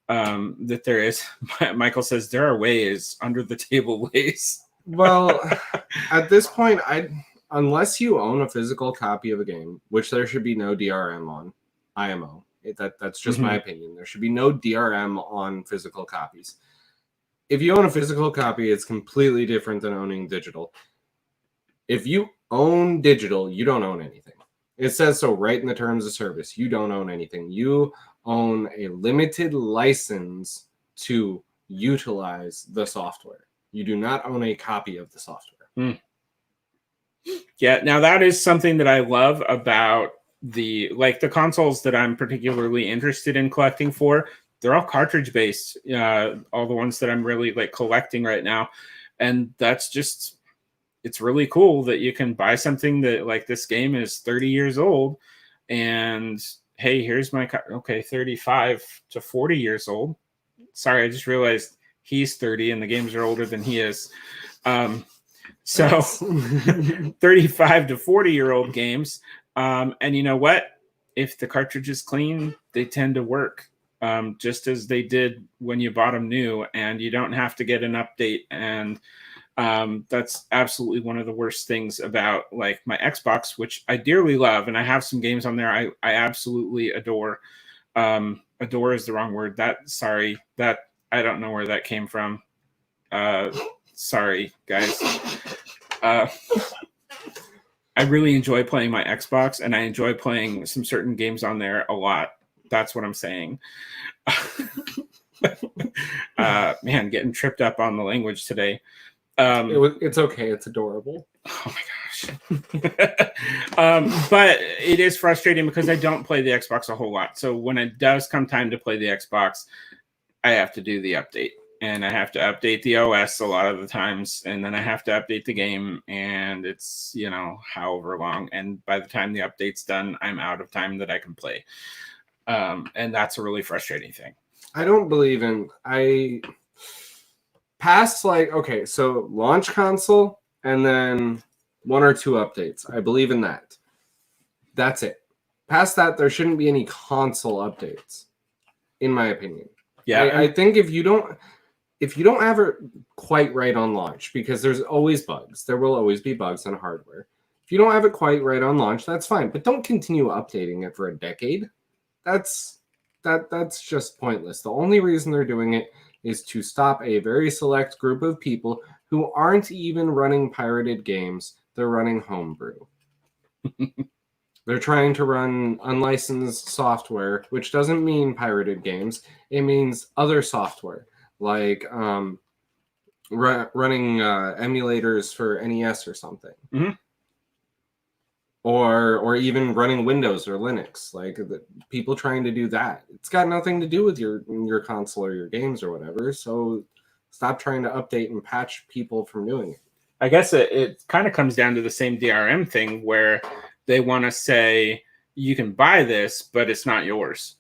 that there is. Michael says there are ways, under the table ways. Well, at this point, unless you own a physical copy of a game, which there should be no DRM on, IMO. That's just my opinion. There should be no DRM on physical copies. If you own a physical copy, it's completely different than owning digital. If you own digital, you don't own anything. It says so right in the terms of service. You don't own anything. You own a limited license to utilize the software. You do not own a copy of the software. Yeah, now that is something that I love about the consoles that I'm particularly interested in collecting for. They're all cartridge based, all the ones that I'm really like collecting right now. And that's just, it's really cool that you can buy something that like this game is 30 years old and hey, here's my, 35 to 40 years old. Sorry, I just realized he's 30 and the games are older than he is. So 35 to 40-year-old games. And you know what? If the cartridge is clean, they tend to work just as they did when you bought them new, and you don't have to get an update. And that's absolutely one of the worst things about like my Xbox, which I dearly love. And I have some games on there I absolutely adore. Adore is the wrong word. Sorry, that I don't know where that came from. Sorry, guys. I really enjoy playing my Xbox, and I enjoy playing some certain games on there a lot. That's what I'm saying. Man, getting tripped up on the language today. It's okay. It's adorable. Oh my gosh. But it is frustrating because I don't play the Xbox a whole lot. So when it does come time to play the Xbox, I have to do the update. And I have to update the OS a lot of the times. And then I have to update the game. And it's, however long. And by the time the update's done, I'm out of time that I can play. And that's a really frustrating thing. I don't believe in... Past, so launch console and then 1 or 2 updates. I believe in that. That's it. Past that, there shouldn't be any console updates, in my opinion. Yeah, I think if you don't have it quite right on launch, because there's always bugs. There will always be bugs on hardware. If you don't have it quite right on launch, that's fine. But don't continue updating it for a decade. That's just pointless. The only reason they're doing it is to stop a very select group of people who aren't even running pirated games. They're running homebrew. They're trying to run unlicensed software, which doesn't mean pirated games. It means other software, like running emulators for NES or something. Mm-hmm. Or even running Windows or Linux, like the people trying to do that. It's got nothing to do with your console or your games or whatever. So stop trying to update and patch people from doing it. I guess it kind of comes down to the same DRM thing where they want to say you can buy this, but it's not yours.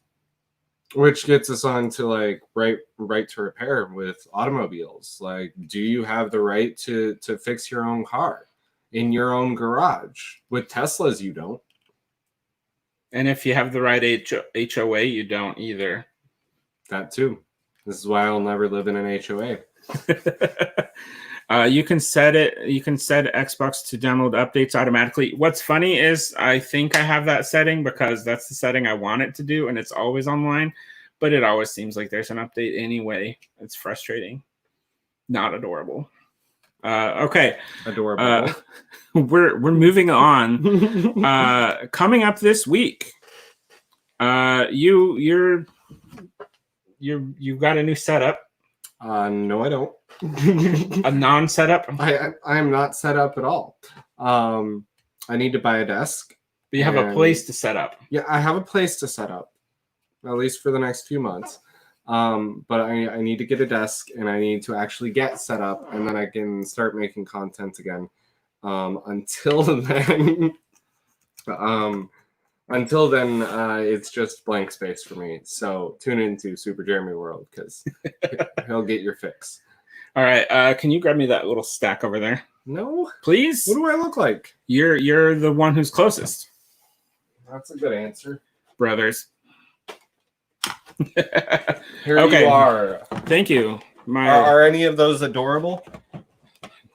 Which gets us on to right to repair with automobiles. Like, do you have the right to fix your own car in your own garage? With Teslas, you don't. And if you have the right HOA, you don't either. That too. This is why I'll never live in an HOA. You can set Xbox to download updates automatically. What's funny is I think I have that setting because that's the setting I want it to do, and it's always online, but it always seems like there's an update anyway. It's frustrating. Not adorable. Okay. Adorable. We're moving on. Coming up this week, you got a new setup. No, I don't. A non-setup. I am not set up at all. I need to buy a desk. But you have a place to set up. Yeah, I have a place to set up, at least for the next few months. But I need to get a desk, and I need to actually get set up, and then I can start making content again. Until then, it's just blank space for me. So tune into Super Jeremy World because he'll get your fix. All right. Can you grab me that little stack over there? No, please. What do I look like? You're the one who's closest. That's a good answer, brothers. Here you are. Thank you. Are any of those adorable?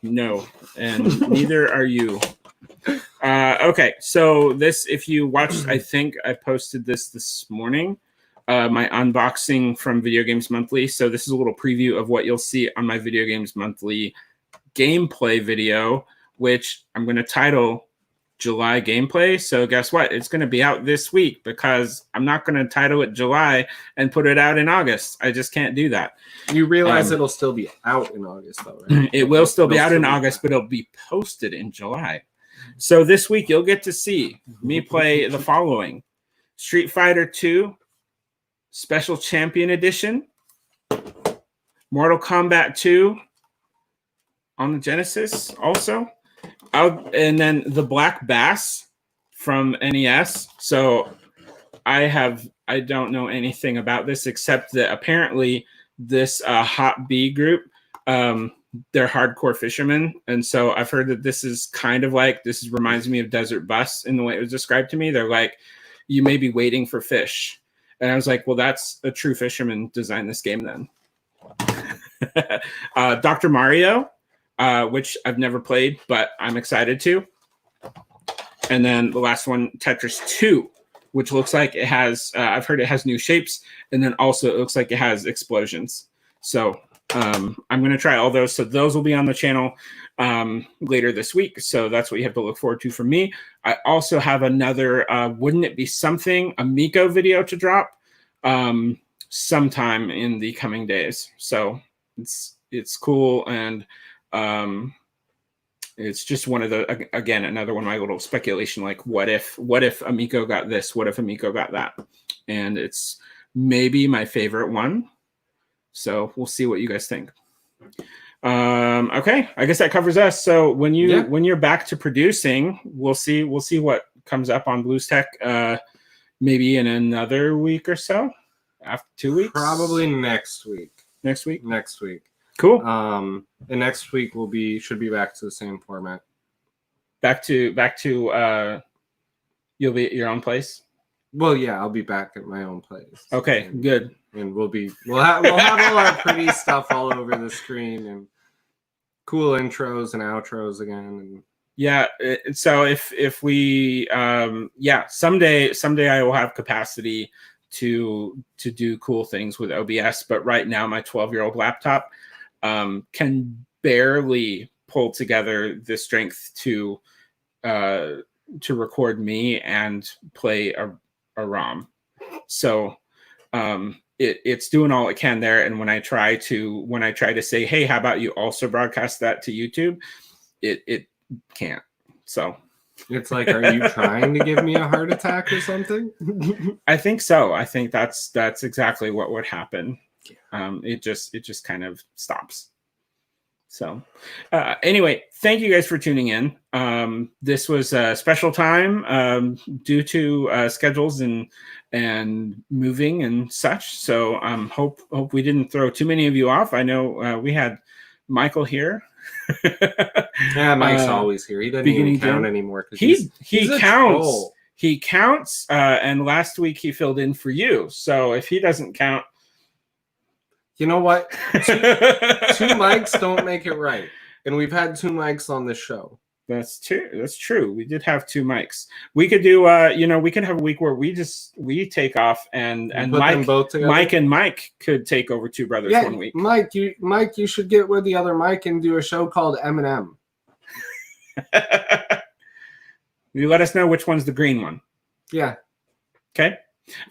No, and neither are you. Okay, so this, if you watched, I think I posted this morning, my unboxing from Video Games Monthly. So this is a little preview of what you'll see on my Video Games Monthly gameplay video, which I'm going to title July gameplay. So guess what? It's going to be out this week because I'm not going to title it July and put it out in August. I just can't do that. You realize it'll still be out in August, though, right? It will still be out in August, but it'll be posted in July. So this week you'll get to see me play the following: Street Fighter 2 Special Champion Edition, Mortal Kombat 2 on the Genesis also. And then the Black Bass from NES. So I don't know anything about this except that apparently this Hot B group, they're hardcore fishermen. And so I've heard that this is kind of like, reminds me of Desert Bus in the way it was described to me. They're like, you may be waiting for fish. And I was like, well, that's a true fisherman designed this game then. Dr. Mario, which I've never played, but I'm excited to. And then the last one, Tetris 2, which looks like it has, I've heard it has new shapes, and then also it looks like it has explosions. So I'm going to try all those. So those will be on the channel later this week. So that's what you have to look forward to from me. I also have another Wouldn't It Be Something Amico video to drop sometime in the coming days. So it's cool, and it's just one of the, again, another one of my little speculation, like what if Amico got this, what if Amico got that, and it's maybe my favorite one. So we'll see what you guys think. Okay, I guess that covers us. So when you're back to producing, we'll see what comes up on BluesTech maybe in another week or so, after 2 weeks. Probably next week. Next week. Next week. Cool. And next week should be back to the same format. Back to you'll be at your own place. Well, yeah, I'll be back at my own place. Okay, good. And we'll have all our pretty stuff all over the screen, and cool intros and outros again. And yeah, so if we someday I will have capacity to do cool things with OBS, but right now my 12-year-old laptop can barely pull together the strength to record me and play a ROM. So it's doing all it can there, and when I try to say, hey, how about you also broadcast that to YouTube, it can't. So it's like, are you trying to give me a heart attack or something? I think so. I think that's exactly what would happen. It just kind of stops. So anyway, thank you guys for tuning in. This was a special time due to schedules and moving and such. So hope we didn't throw too many of you off. I know we had Michael here. Yeah, Mike's always here. He doesn't even count anymore. He counts. Troll. He counts. And last week he filled in for you. So if he doesn't count, you know what? Two mics don't make it right. And we've had 2 mics on this show. That's true. We did have 2 mics. We could do we could have a week where we take off and Mike and Mike could take over 2 brothers one week. Mike, you should get with the other Mike and do a show called M&M. You let us know which one's the green one. Yeah. Okay.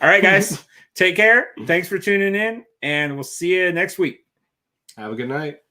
All right, guys. Take care. Thanks for tuning in, and we'll see you next week. Have a good night.